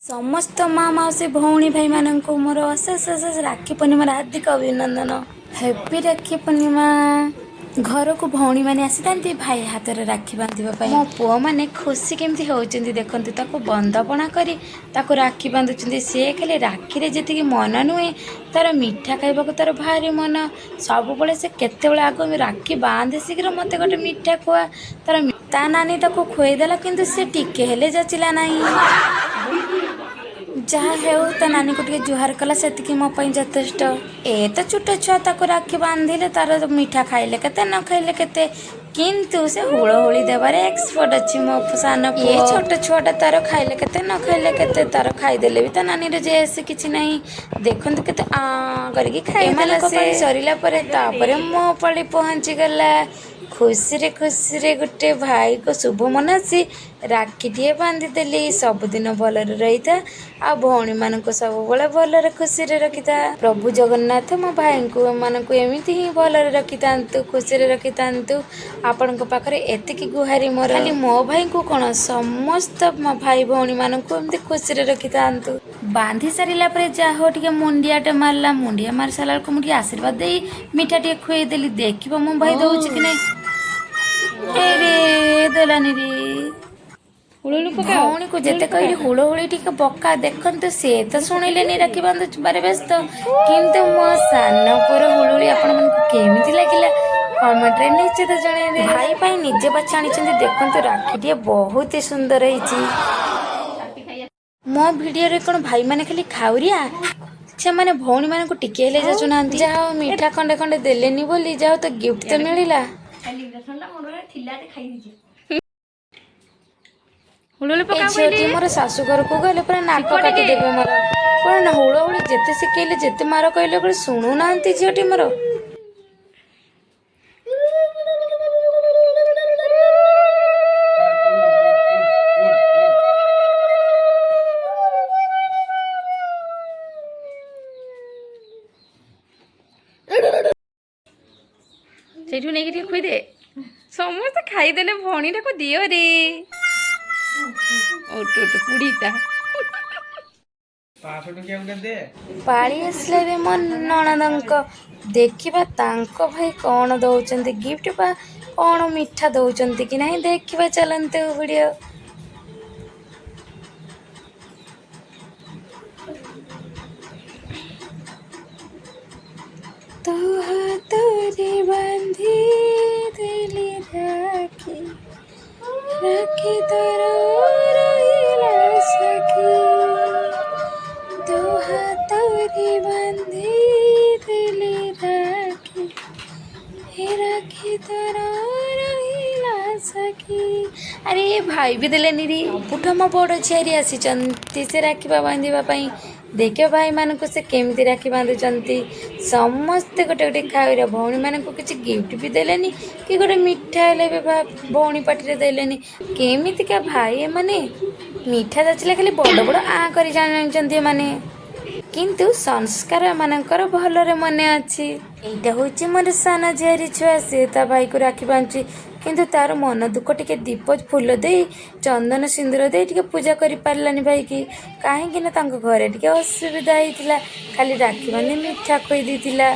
समस्त माँ मौसी भौणी भाई मानक मोर अशेष अशेष राखी पूर्णिमार हार्दिक अभिनंदन। हैप्पी राखी पूर्णिमा। घर को भौणी मैंने आसी था भाई हाथ में राखी बांधा मो पुओ मैंने खुशी केमती होती देखते बंदपणा कर राखी बांधुंट सी खाली राखी जी मन नुहे तार मिठा खावा तार भारी मन सब से केत आग राखी बांधे शीघ्र मत गोटे मिठा खुआ ता नानी ताको खुएदेला किंतु सी टिके हेले जाचिला नहीं। जहाँ हेउ ता नानी को टिके जुहार कला से मो यथेष्ट। ए तो छोट छुआ ताको राखी बांधिले तार मिठा खाइले केते न खाइले केते किंतु से हुड़हुड़ी देवारे एक्सपर्ट अच्छी मो सान ये छोट छुआटा तार खाइले केते न खाइले केते तार खाइदेले भी ता नानी रे जेसी किछि नहीं देखंतु केते आ करके खाइदेला से सरिला परे तापरे मो पड़ी पहुंची गला। खुशी रे गोटे भाई को शुभ मनासी राखी टे बांधिदेली सबुदिन भलरे रही था आ भौणी मान सब भलरे खुशी रखी था। प्रभु जगन्नाथ मो भाई को मानक एमती ही भलरे रखी था खुशी रखी था। आपण पाखे एतिकी गुहारी मोर खाली मो भाई को कौन समस्त मो भाई भौणी मान एमती खुशी रखी था। बांधि सारा पर जहा हो टे मुंडियाटे मारला मुंडिया मारी सारा को मुझे आशीर्वाद दे मिठा टे खुएदेली देखिए मो भाई दौर कि नहीं देलानी रे भौणी को जिते कहली हुड़हुड़ी टिके पक्का देखते सी तो शुणिले राखी बांधुबारे व्यस्त किंतु मो सान पुर हुड़हुड़ी आपण केमी लगे कमेंट रे निश्चित जन भाई भाई निजे बाछी आनी देखते राखी टे बहुत ही सुंदर है। मो भिडियो कौन भाई मैंने खाली खाऊरिया से मैंने भौणी मान को टिके जाचुना जहाँ मिठा खंडे खंडे देलेनी बोली जाओ तो गिफ्ट तो मिलला। मोर शाशु घर को गले पूरा नाक काटिदेवे मोर कौन हुड़हुड़ी जिते शिखेले जिते मार कहले शुणु ना झीटी मोर से नहीं खुदे समस्त खाईदे भौणी को दियो रे पुड़ीटा पाली आसले रे मो नणंद देखा भाई कौन दौरान गिफ्ट बा कौन मिठा दौरान कि नहीं देखा चलते वीडियो। तो हाथरे बांधी देली राखी राखी तोर रहिला सखी तो हाथरे बांधी देली राखी राखी तोर रहिला सखी। अरे भाई भी देलेनी रे पुठ मो बड़ झियारी आसी से राखी बांधिबा देख भाई मान को से केमती राखी बांधुंट समस्ते गोटे गोटे खाई भौणी मान को किसी गिफ्ट भी देलेनी कि गोटे मिठा हेले भी भौणी पार्टी देलेनी केमितिका भाई माने मिठा जाचिले खाली बड़ बड़ आ कर जानते माने किंतु संस्कार मानकर भलरे मने अच्छी। एटा होची मोर सान झियारी छुआ से ता भाई को राखी बांधुची किंतु तार मन दुख टिके दीप फूल दे चंदन सिंदूर दे टिके पूजा करि पारलानी भाई की कहीं ना घरे टिके असुविधा होता खाली राखी बांधि मिठा खुई देथिला।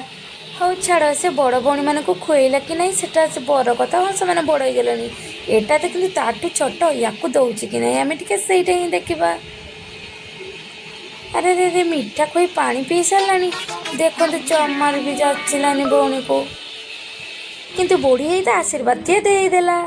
हौ छाड़ से बड़ भौणी मान को खुएला कि नहीं सेटा से बड़ कथा हाँ से बड़ हो गलानी एटा तो किंतु ताठू छोट या दौची कि नहीं आम टिके सेटा ही देखा। अरे रे रे मिठा खुई पानी पी सारा देखते चमार भी जाचिलानी भौणी को किंतु बुढ़ी आशीर्वाद दे देला।